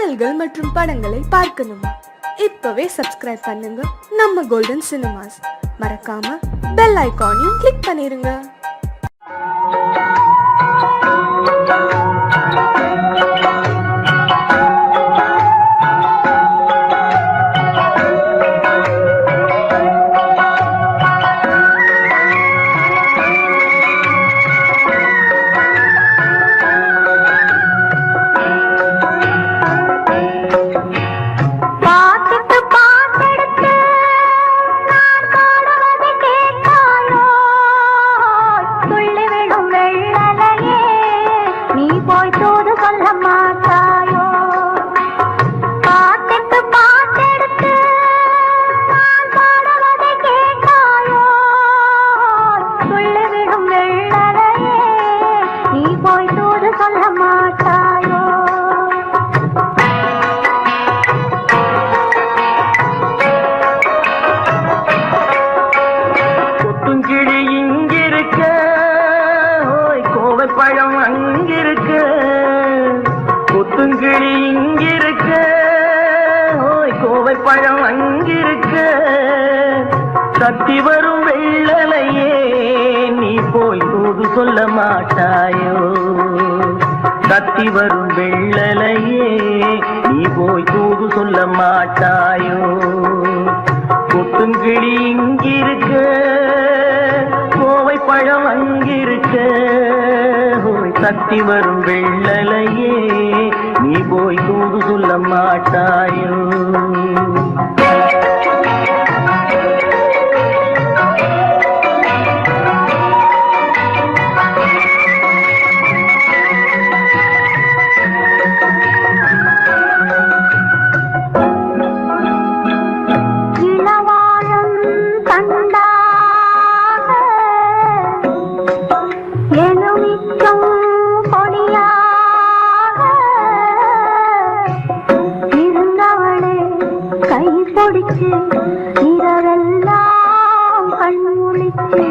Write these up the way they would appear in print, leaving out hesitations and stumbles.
பாடல்கள் மற்றும் படங்களை பார்க்கணுமா? இப்பவே சப்ஸ்கிரைப் பண்ணுங்க நம்ம கோல்டன் சினிமாஸ். மறக்காம பெல் ஐகானையும் கிளிக் பண்ணிருங்க. பழம் அங்கிருக்க, கொத்துங்கிளி இங்கிருக்க, கோவை பழம் அங்கிருக்க, சத்தி வரும் வெள்ளலையே நீ போய் தூது சொல்ல மாட்டாயோ? சத்தி வரும் வெள்ளலையே நீ போய் தூது சொல்ல மாட்டாயோ? கொத்துங்கிளி இங்கிருக்க, கோவை பழம் அங்கிருக்க, சத்தி வரும் வெள்ளலையே நீ போய் தூது சொல்ல மாட்டாயோ? இரவெல்லாம் கண்முழிச்சு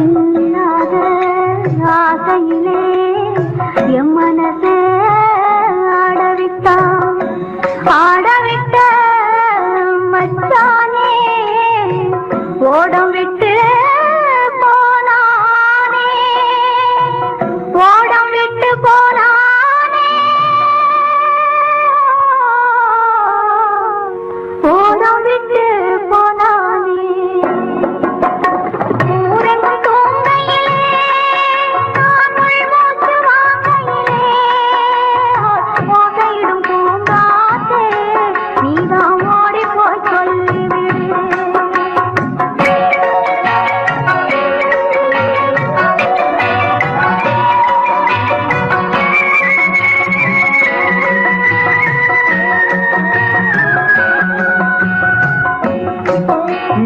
இல்லாத ஆசையிலே என் மனசே ஆடவிட்ட மச்சானே ஓடம் விட்டு போனானே, ஓடம் விட்டு போனானே.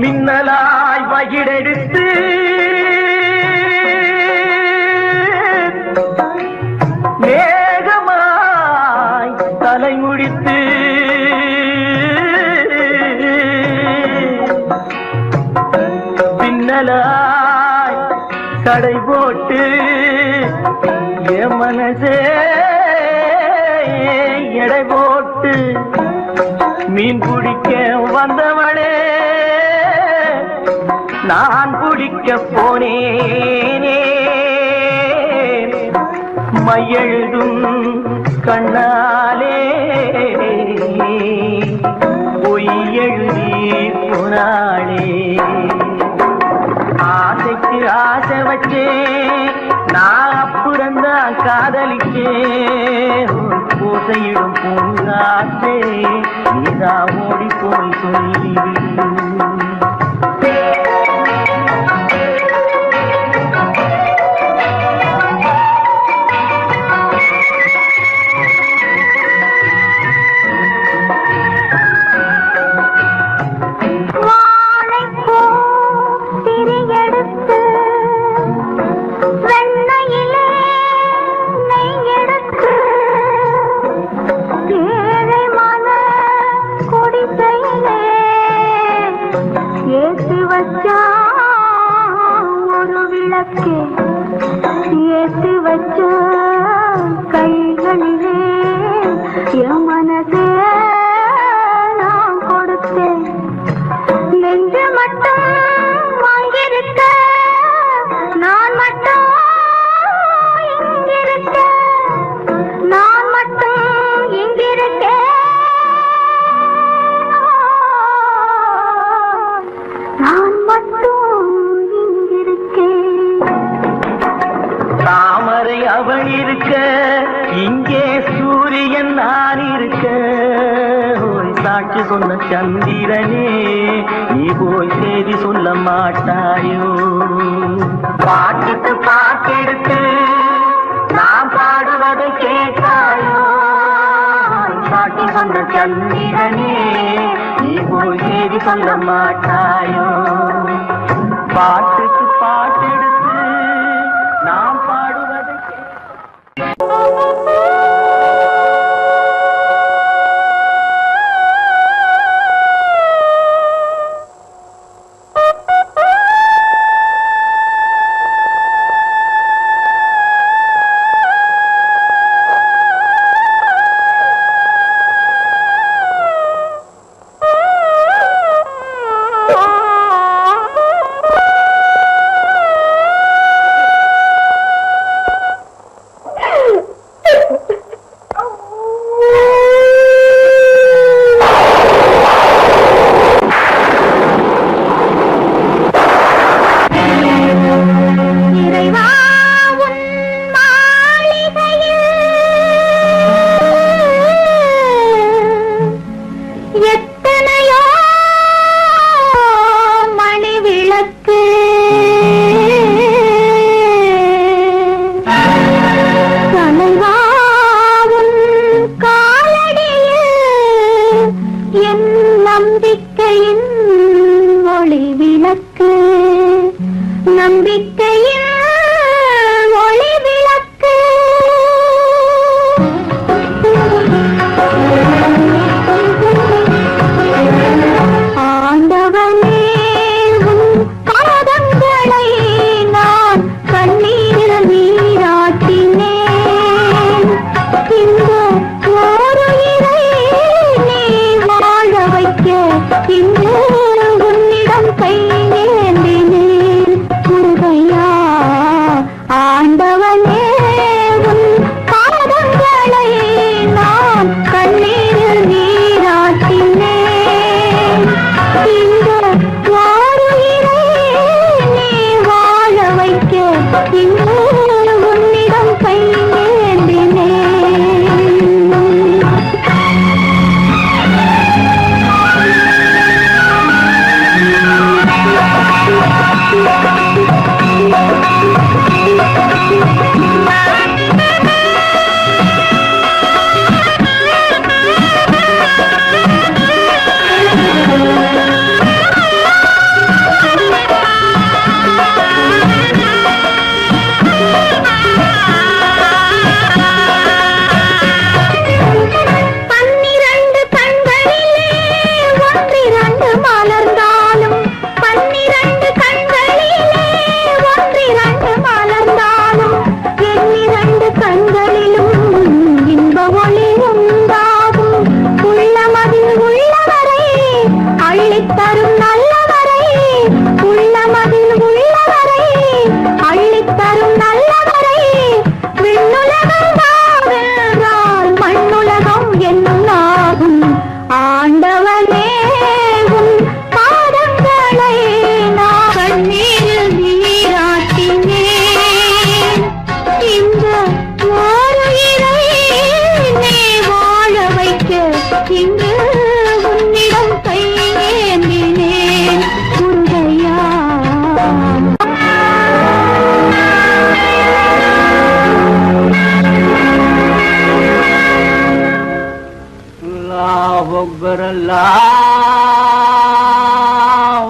மின்னலாய் வகிடெடுத்து மேகமாய் தலைமுடித்து பின்னலாய் தடை போட்டு என் மனசே எடை போட்டு மீன் பிடிக்க வந்தவளே நான் பிடிக்க போனேனே, மையெழுதும் கண்ணாலே பொய் எழுதி போனாளே. ஆசைக்கு ஆசை வச்சே நான் அப்புறந்தான் காதலிக்கே, பூசையிடும் பூங்காத்தே நீதான் ஓடி போய் சொல்லிவிடு. மனசே நான் கொடுத்தேன் நெஞ்சு மட்டும் வாங்கியிருக்க நான் மட்டும் இங்கிருக்க நான் மட்டும் இங்கிருக்கேன் நான் மட்டும் இங்கிருக்கேன் தாமரை அவள் இருக்க இங்கே சூரியன் நான் இருக்க ஓய் சாட்சி சொன்ன சந்திரனே நீ போய் செய்தி சொல்ல மாட்டாயோ பாட்டுக்கு பாட்டெடுத்து நான் பாடுவதை கேட்டாயோ சாட்சி சொன்ன சந்திரனே நீ போய் செய்தி சொல்ல மாட்டாயோ பாட்டுக்கு பாட்டெடுத்து நாம் பாடுவதை நம்பிக்கையின் ஒளி விளக்கு ஆண்டவனே உன் பாதங்களை நான் கண்ணீரில் நீராட்டினேன் இந்த ஓருயிரை நீ வாழ வைக்க இன்று உன்னிடம் கையேந்தினேன் முருகையா ஆண்டவனே உன் பாதங்களை நான் கண்ணீரில் நீராட்டினேன் இந்த ஓருயிரை நீ வாழ வைக்க இன்று உன்னிடம் கையேந்தினேன் ஆண்டவனே உன் பாதங்களை நான் கண்ணீரில் நீராட்டினேன் இந்த ஓருயிரை நீ வாழ வைக்க இன்று உன்னிடம் கையேந்தினேன் முருகையா अकबर अल्लाह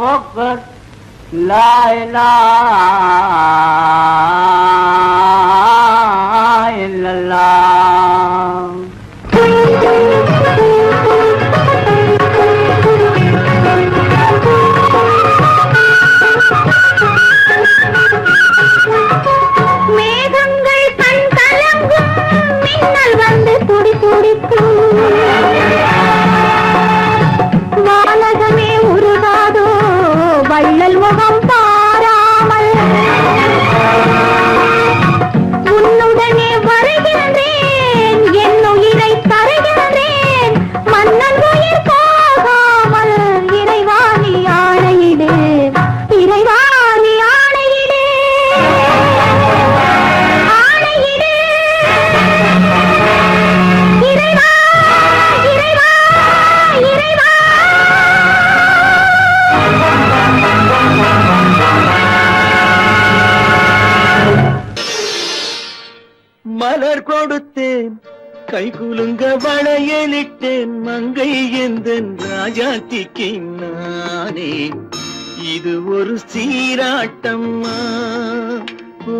अकबर ला इलाहा इल्लल्लाह மேகங்கள் கண் கலங்கும் மின்னல் வந்து துடி துடிக்கும் வளையலிட்டேன் மங்கை எந்தன் ராஜாத்திக்கு நானே இது ஒரு சீராட்டம்மா ஓ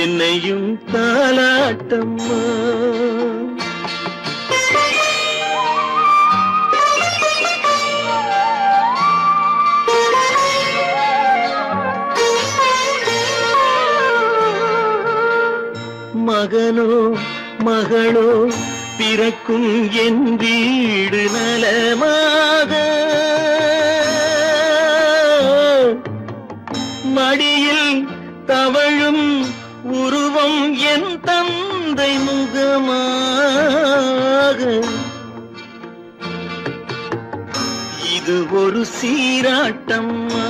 என்னையும் தாலாட்டம்மா மகனோ மகளோ பிறக்கும் என் வீடு நலமாக மடியில் தவழும் உருவம் என் தந்தை முகமாக இது ஒரு சீராட்டம்மா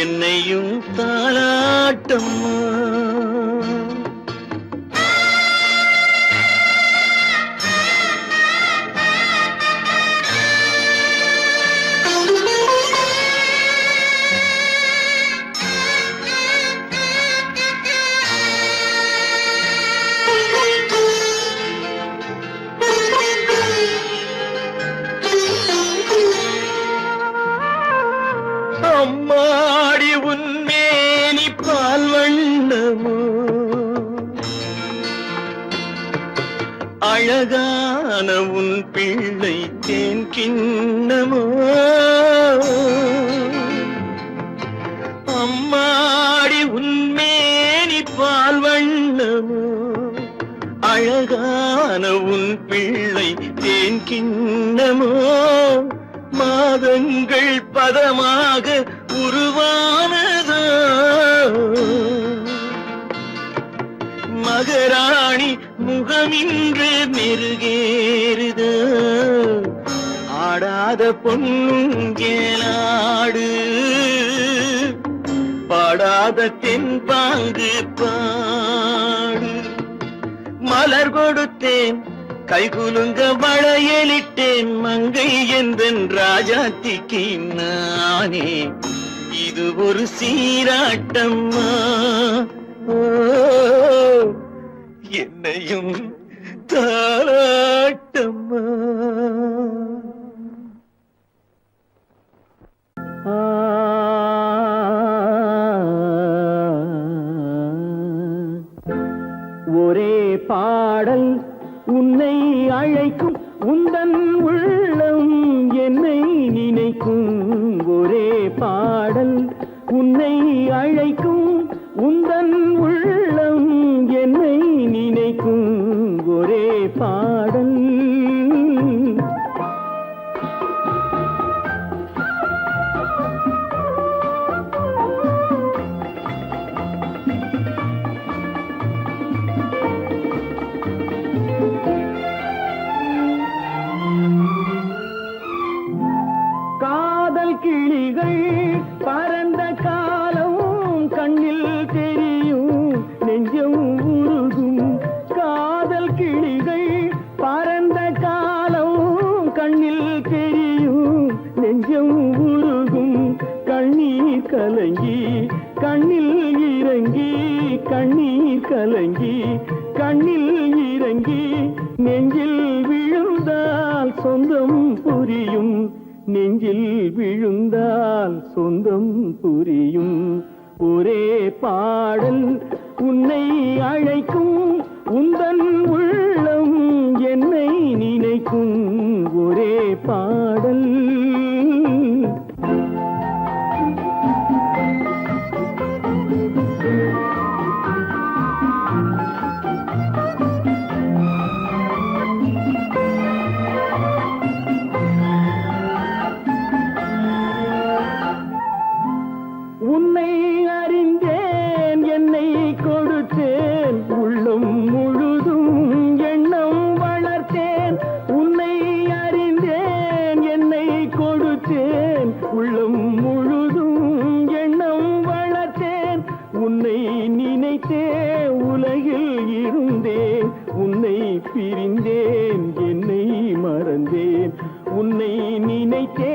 என்னையும் தாலாட்டம்மா அம்மாடி உன்மேனி பால் வண்ணமோ அழகான உன் பிள்ளை தேன் கிண்ணமோ அம்மாடி உன்மேனி பால் வண்ணமோ அழகான உன் பிள்ளை தேன் கிண்ணமோ மாதங்கள் பதமாக உருவானதோ மகராணி முகமின்று மெருகேறுதோ ஆடாத பொன்னுங்கேலாடு பாடாத தென்பாங்கு பாடு மலர் கொடுத்தேன் கைகுலுங்க வளையலிட்டேன் மங்கை எந்தன் ராஜாத்திக்கு நானே இது ஒரு சீராட்டம்மா ஓ என்னையும் தாலாட்டம்மா ஒரே பாடல் உன்னை அழைக்கும் உந்தன் உள்ளம் என்னை நினைக்கும் ஒரே பாடல் உன்னை அழைக்கும் உந்தன் உள்ளம் என்னை நினைக்கும் ஒரே பாடல் கிளிகள் பறந்த காலம் கண்ணில் தெரியும் நெஞ்சம் உருகும் காதல் கிளிகள் பறந்த காலம் கண்ணில் தெரியும் நெஞ்சம் உருகும் கண்ணீர் கலங்கி கண்ணில் இறங்கி கண்ணீர் கலங்கி கண்ணில் இறங்கி நெஞ்சில் விழுந்தால் சொந்தம் புரியும் நெஞ்சில் விழுந்தால் சொந்தம் புரியும் ஒரே பாடல் உன்னை அழைக்கும் உந்தன் உள்ளம் என்னை நினைக்கும் ஒரே பாடல் உன்னை அறிந்தேன் என்னை கொடுத்தேன் உள்ளம் முழுதும் எண்ணம் வளர்த்தேன் உன்னை அறிந்தேன் என்னை கொடுத்தேன் உள்ளம் முழுதும் எண்ணம் வளர்த்தேன் உன்னை நினைத்தே உலகில் இருந்தேன் உன்னை பிரிந்தேன் என்னை மறந்தேன் உன்னை நினைத்தே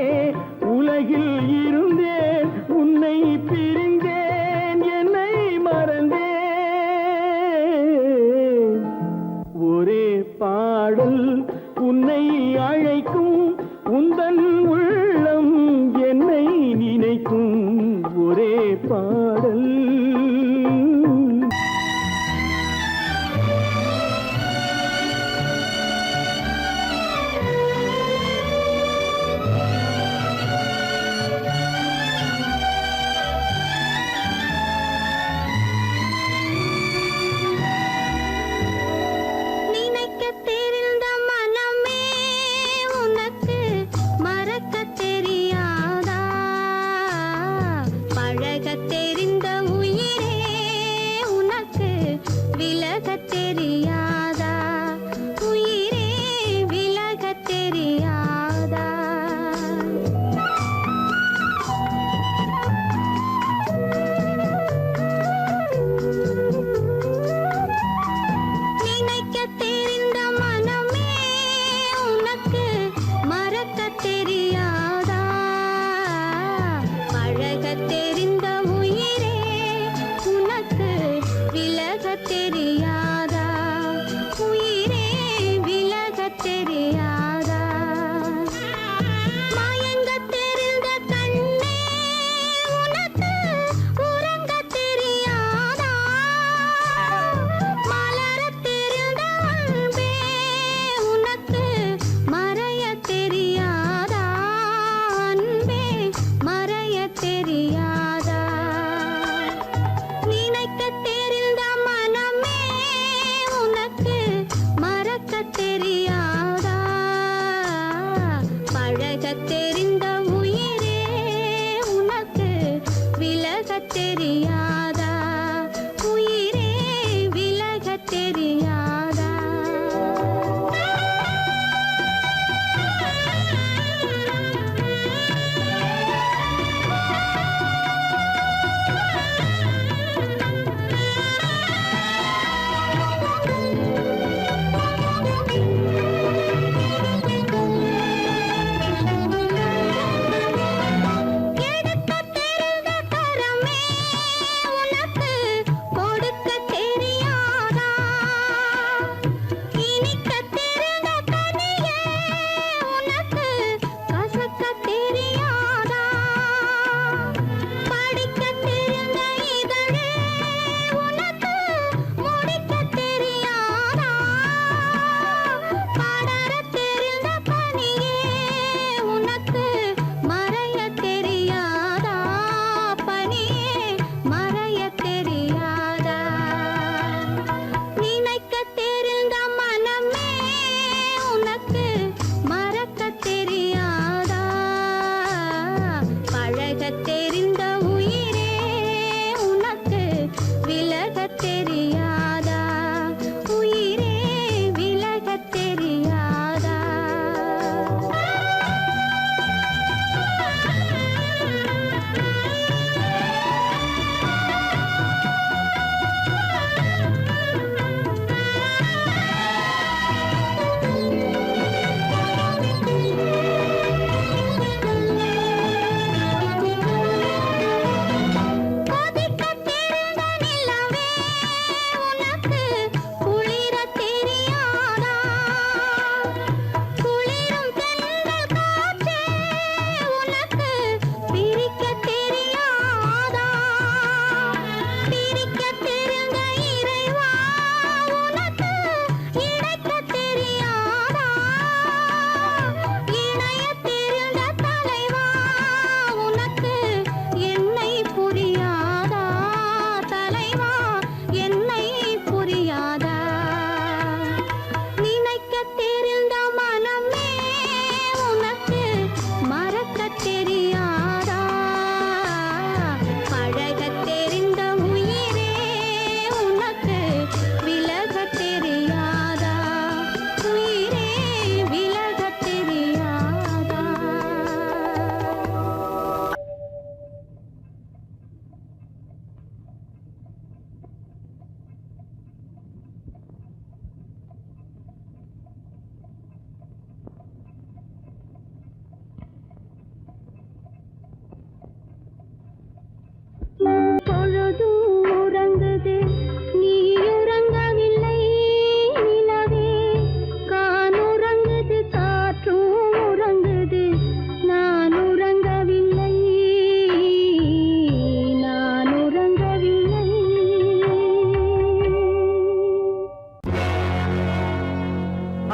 உலகில் இருந்தேன் உன்னை பிரிந்தேன் என்னை மறந்தேன் பாடல் உன்னை அழைக்கும் உந்தன் உள்ளம் என்னை நினைக்கும் ஒரே பாடல். நினைக்க தெரிந்த மனமே உனக்கு மற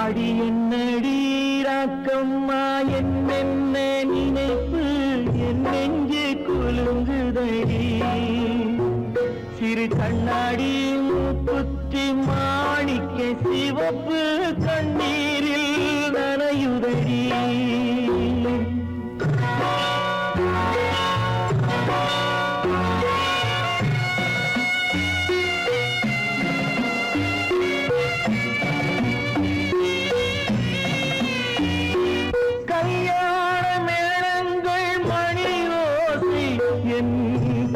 அடி என்னடி ராக்கம்மா என்னென்ன நினைப்பு என் நெஞ்சு குலுங்குதடி சிறு கண்ணாடி மூக்குத்தி மாணிக்க சிவப்பு கண்ணீரில் நனையுதடி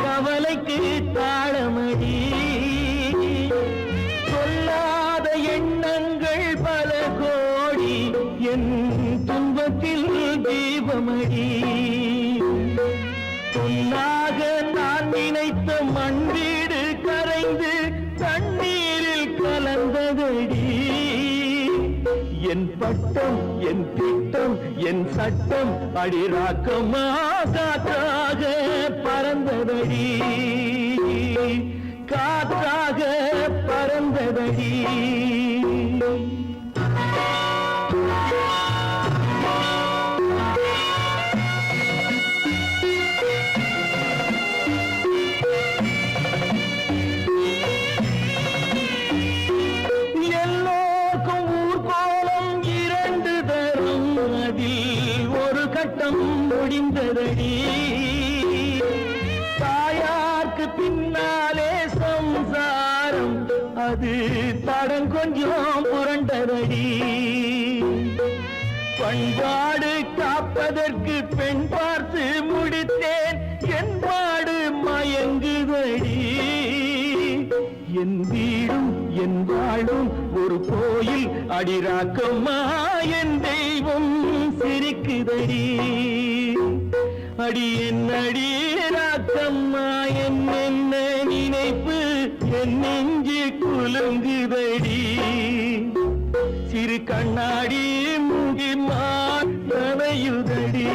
கவலைக்கு தாளமடி சொல்லாத எண்ணங்கள் பல கோடி என் துன்பத்தில் தீபமடி பொன்னாக நான் நினைத்த மண் வீடு கரைந்து தண்ணீரில் கலந்ததடி என் பட்டம் என் திட்டம் என் சட்டம் அடிராக்கமா காற்றாக பறந்ததடி காற்றாக பறந்ததடி ஒரு கட்டம் முடிந்ததடி தாயார்க்கு பின்னாலே சம்சாரம் அது தடம் கொஞ்சம் புரண்டதடி பண்பாடு காப்பதற்கு பெண் பார்த்து முடித்தேன் என்பாடு மயங்குதடி என் வீடும் என் வாழும் ஒரு கோயில் அடிராக்கம்மா என் தெய்வம் சிரிக்குதடி அடி என் அடிராக்கம்மா என்ன நினைப்பு என் நெஞ்சு குலுங்குதடி சிறு கண்ணாடி மூங்கி நனையுதடி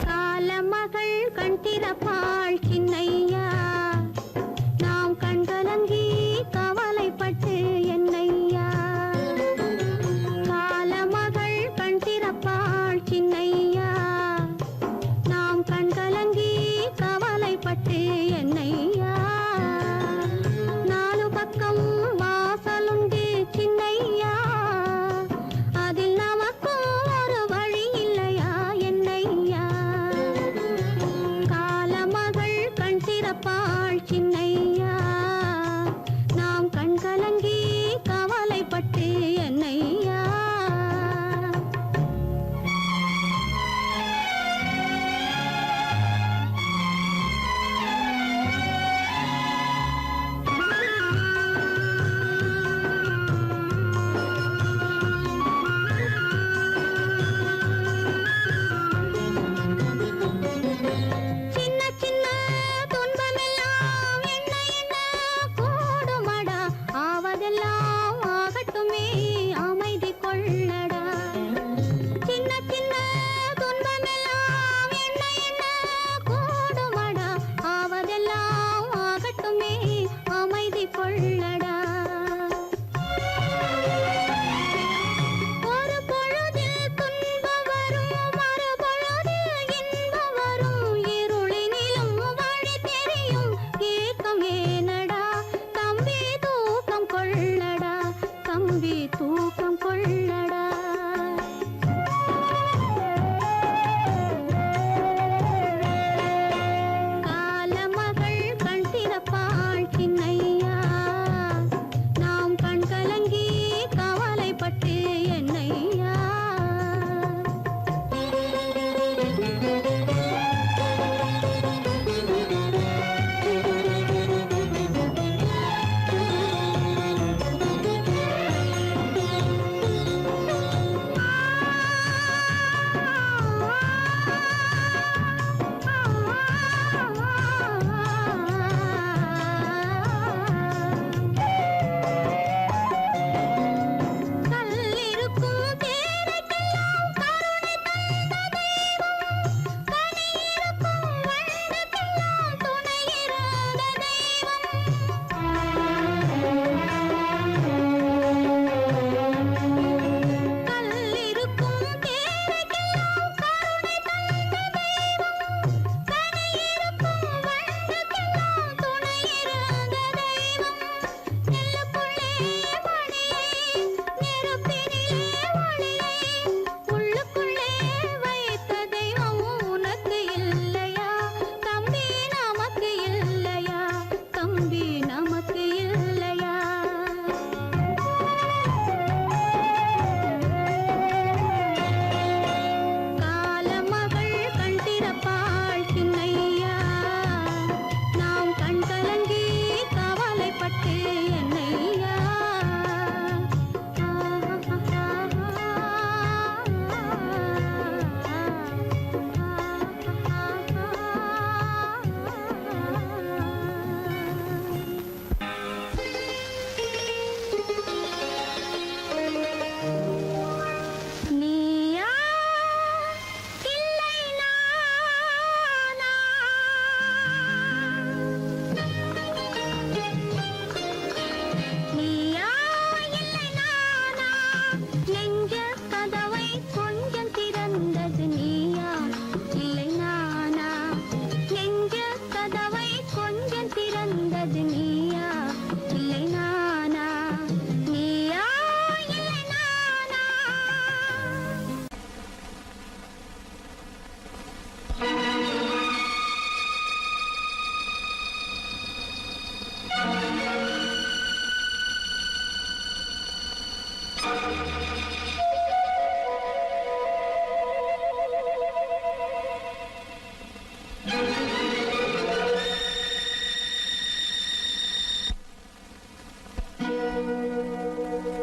காலமகள் கண் திறப்பாள் சின்னையா நாம் கண்கலங்கி கவலைப்பட்டு என்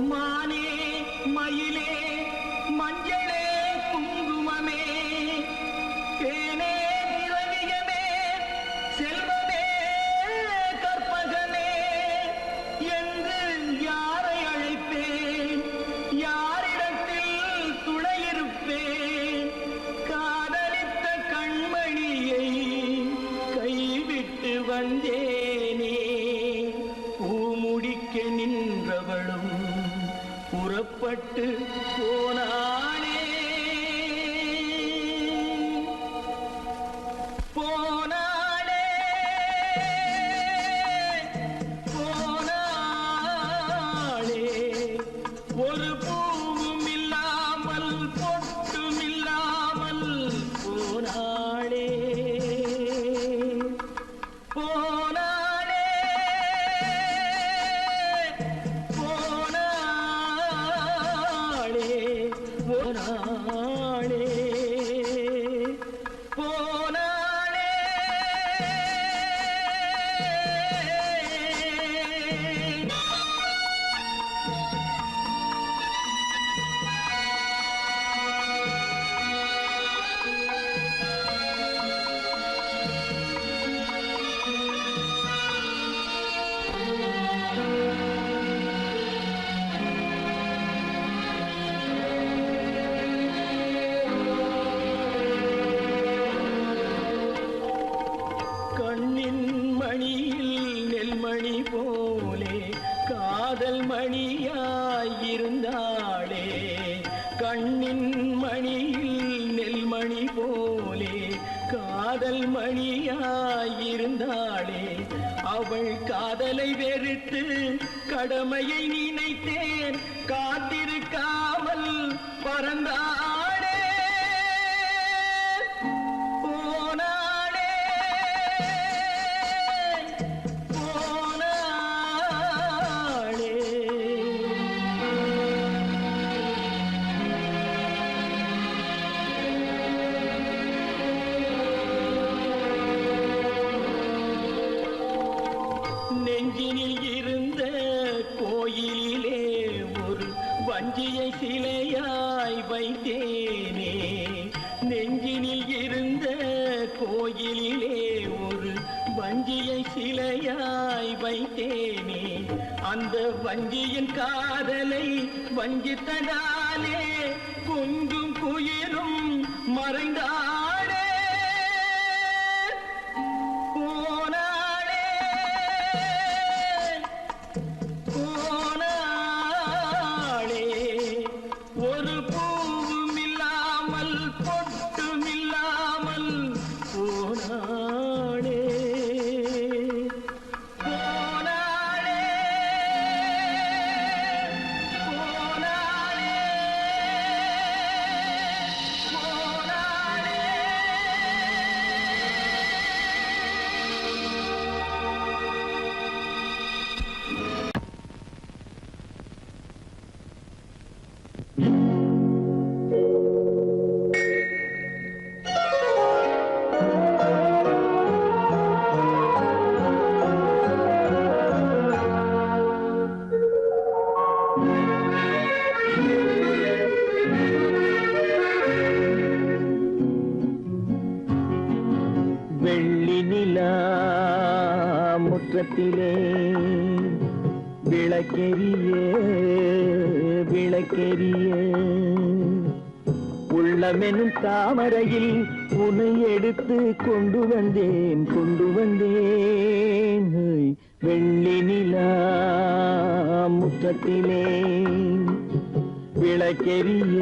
மானே மயிலே மஞ்சளே குங்குமமே தேனே திரவியமே செல்வமே கற்பகமே என்று யாரை அழைப்பேன் யாரிடத்தில் துணையிருப்பேன் காதலித்த கண்மணியை கைவிட்டு வந்தேனே பூமுடிக்க நின்றவளும் புறப்பட்டு போனாளே போனாளே போனாளே ஒரு பூவும் இல்லாமல் பொட்டும் இல்லாமல் போனாளே போனாளே போனாளே போனாளே போனாளே கண்ணின் மணியில் நெல்மணி போலே காதல் மணியாயிருந்தாளே கண்ணின் மணியில் நெல்மணி போலே காதல் மணியாயிருந்தாளே அவள் காதலை வெறுத்து கடமையை நினைத்தேன் காத்திருக்காமல் பறந்தாளே போனாளே போனாளே நெஞ்சினில் இருந்த கோயிலிலே ஒரு வஞ்சியை சிலையாய் வைத்தேனே நெஞ்சினில் இருந்த கோயிலிலே ஒரு வஞ்சியை சிலையாய் வைத்தேனே அந்த வஞ்சியின் காதலை வஞ்சித்ததாலே கொஞ்சும் குயிலும் மறைந்தாளே போனாளே போனாளே ஒரு பூவும் இல்லாமல் பொட்டும் இல்லாமல் போனாளே போனாளே போனாளே போனாளே வெள்ளி நிலா முற்றத்திலே விளக்கெரிய விளக்கெரிய உள்ளமெனும் தாமரையில் உன்னை எடுத்து கொண்டு வந்தேன் வெள்ளி நிலா முற்றத்திலே விளக்கெரிய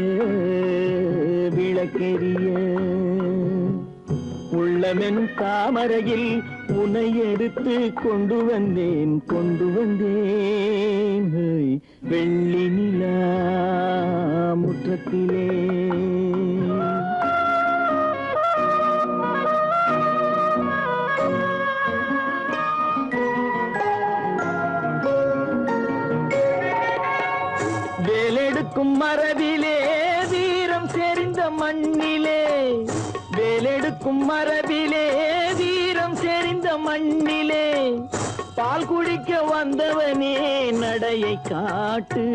விளக்கெரிய உள்ளமெனும் தாமரையில் உன்னை எடுத்து கொண்டு வந்தேன் வெள்ளி நிலா முற்றத்திலே வேலெடுக்கும் மரபிலே வீரம் செறிந்த மண்ணிலே, வேலெடுக்கும் மரபிலே வீரம் செறிந்த மண்ணிலே, பால் குடிக்க வந்தவனே நடையை காட்டு,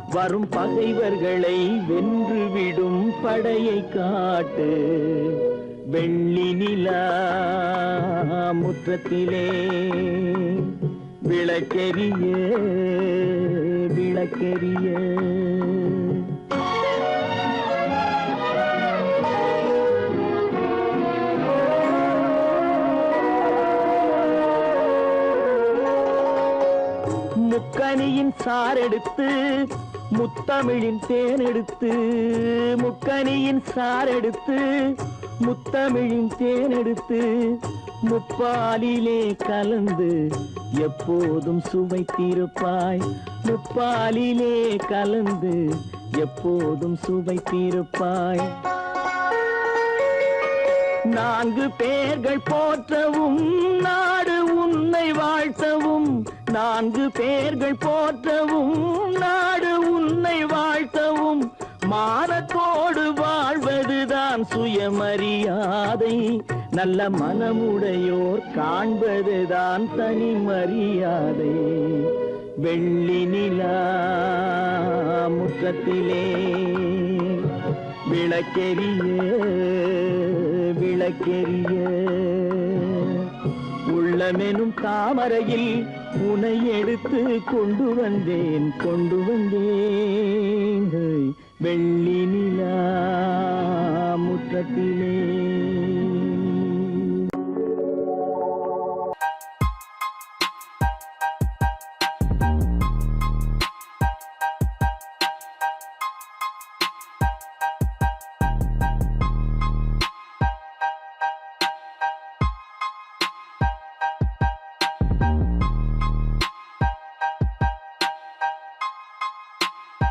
வரும் பகைவர்களை வென்றுவிடும் படையை காட்டு. வெள்ளி நிலா முற்றத்திலே விளக்கெரிய விளக்கெரிய. முக்கனியின் சாரெடுத்து முத்தமிழின் தேனெடுத்து, முக்கனியின் சாரெடுத்து முத்தமிழின் தேனெடுத்து, முப்பாலிலே கலந்து எப்போதும் சுவைத்திருப்பாய், முப்பாலிலே கலந்து எப்போதும் சுவைத்திருப்பாய். நான்கு பேர்கள் போற்றவும் நாடு உன்னை வாழ்த்தவும், நான்கு பேர்கள் போற்றவும் நாடு உன்னை வாழ்த்தவும், மானத்தோடு வாழ்வதுதான் சுயமரியாதை, நல்ல மனமுடையோர் காண்பதுதான் தனி மரியாதை. வெள்ளி நிலா முற்றத்திலே விளக்கெரிய விளக்கெரிய. உள்ளமெனும் தாமரையில் உனை எடுத்து கொண்டு வந்தேன் கொண்டு வந்தேன். வெள்ளி நிலா முற்றத்திலே